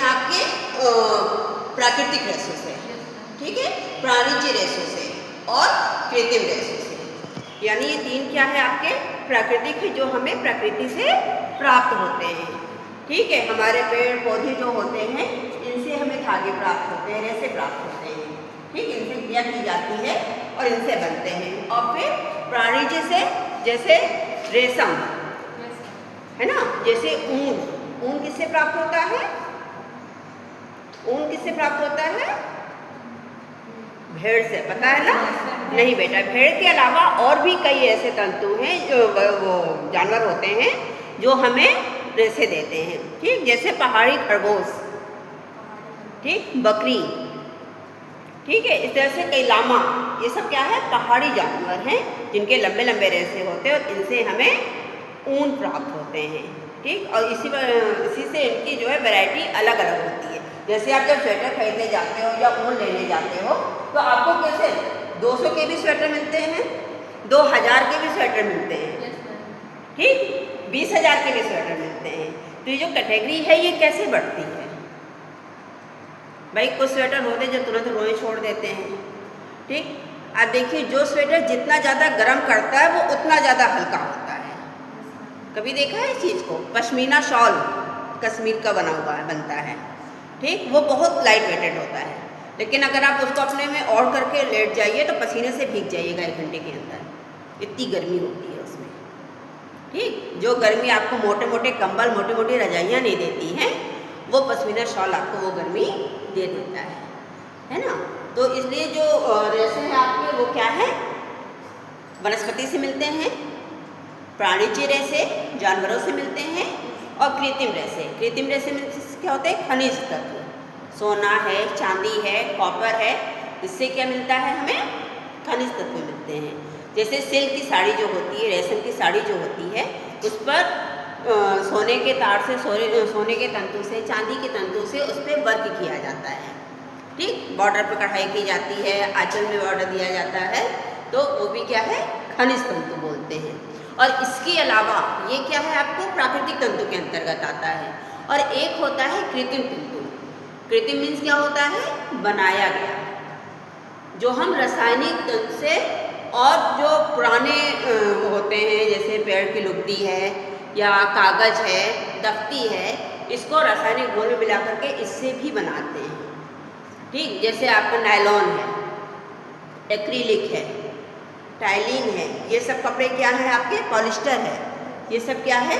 हैं आपके प्राकृतिक रेशों से, ठीक है, प्राणिज रेशों से और कृत्रिम रेशों से। यानी ये 3 क्या है आपके प्राकृतिक है, जो हमें प्रकृति से प्राप्त होते हैं, ठीक है। हमारे पेड़ पौधे जो होते हैं इनसे हमें धागे प्राप्त होते हैं, रेशे प्राप्त होते हैं, ठीक है, इनसे क्रिया की जाती है और इनसे बनते हैं। और फिर प्राणिज से जैसे रेशम है ना, जैसे ऊन किससे प्राप्त होता है? ऊन किससे प्राप्त होता है? भेड़ से, पता है ना? नहीं बेटा, भेड़ के अलावा और भी कई ऐसे तंतु हैं जो वो जानवर होते हैं जो हमें रेशे देते हैं, ठीक, जैसे पहाड़ी खरगोश, ठीक, बकरी, ठीक है, इस तरह से कई लामा, ये सब क्या है? पहाड़ी जानवर हैं जिनके लंबे लंबे रेशे होते हैं और इनसे हमें ऊन प्राप्त होते हैं, ठीक। और इसी से इनकी जो है वैरायटी अलग अलग होती है। जैसे आप जब स्वेटर खरीदने जाते हो या ऊन लेने जाते हो तो आपको कैसे 200 के भी स्वेटर मिलते हैं, 2000 के भी स्वेटर मिलते हैं, ठीक, 20,000 के भी स्वेटर मिलते हैं। तो ये जो कैटेगरी है ये कैसे बढ़ती है भाई? कुछ स्वेटर होते हैं जो तुरंत रोए छोड़ देते हैं, ठीक। अब देखिए, जो स्वेटर जितना ज़्यादा गर्म करता है वो उतना ज़्यादा हल्का होता है। कभी देखा है इस चीज़ को? पश्मीना शॉल कश्मीर का बना हुआ है, बनता है, ठीक, वो बहुत लाइट वेटेड होता है, लेकिन अगर आप उसको अपने में और करके लेट जाइए तो पसीने से भीग जाइएगा 1 घंटे के अंदर, इतनी गर्मी होती है उसमें, ठीक। जो गर्मी आपको मोटे मोटे कंबल, मोटी मोटी रजाइयाँ नहीं देती हैं, वो पश्मीना शॉल आपको वो गर्मी दे देता है ना। तो इसलिए जो रेशे हैं आपके वो क्या है? वनस्पति से मिलते हैं, प्राणिज रेशे जानवरों से मिलते हैं, और कृत्रिम रेशे। कृत्रिम रेशे में क्या होते हैं? खनिज तत्व, सोना है, चांदी है, कॉपर है, इससे क्या मिलता है हमें? खनिज तत्व मिलते हैं। जैसे सिल्क की साड़ी जो होती है, रेशम की साड़ी जो होती है, उस पर सोने के तार से, सोने के तंतु से, चांदी के तंतु से उस पर वर्क किया जाता है, ठीक, बॉर्डर पर कढ़ाई की जाती है, आंचल में बॉर्डर दिया जाता है, तो वो भी क्या है? खनिज तंतु बोलते हैं। और इसके अलावा ये क्या है? आपको प्राकृतिक तंतु के अंतर्गत आता है। और एक होता है कृत्रिम तंतु। कृत्रिम मीन्स क्या होता है? बनाया गया, जो हम रासायनिक तंतु से, और जो पुराने होते हैं जैसे पेड़ की लुगदी है या कागज है, दफ्ती है, इसको रासायनिक घोल में मिला करके इससे भी बनाते हैं, ठीक। जैसे आपका नायलॉन है, एक्रिलिक है, टाइलिन है, ये सब कपड़े क्या है आपके? पॉलिस्टर है, ये सब क्या है?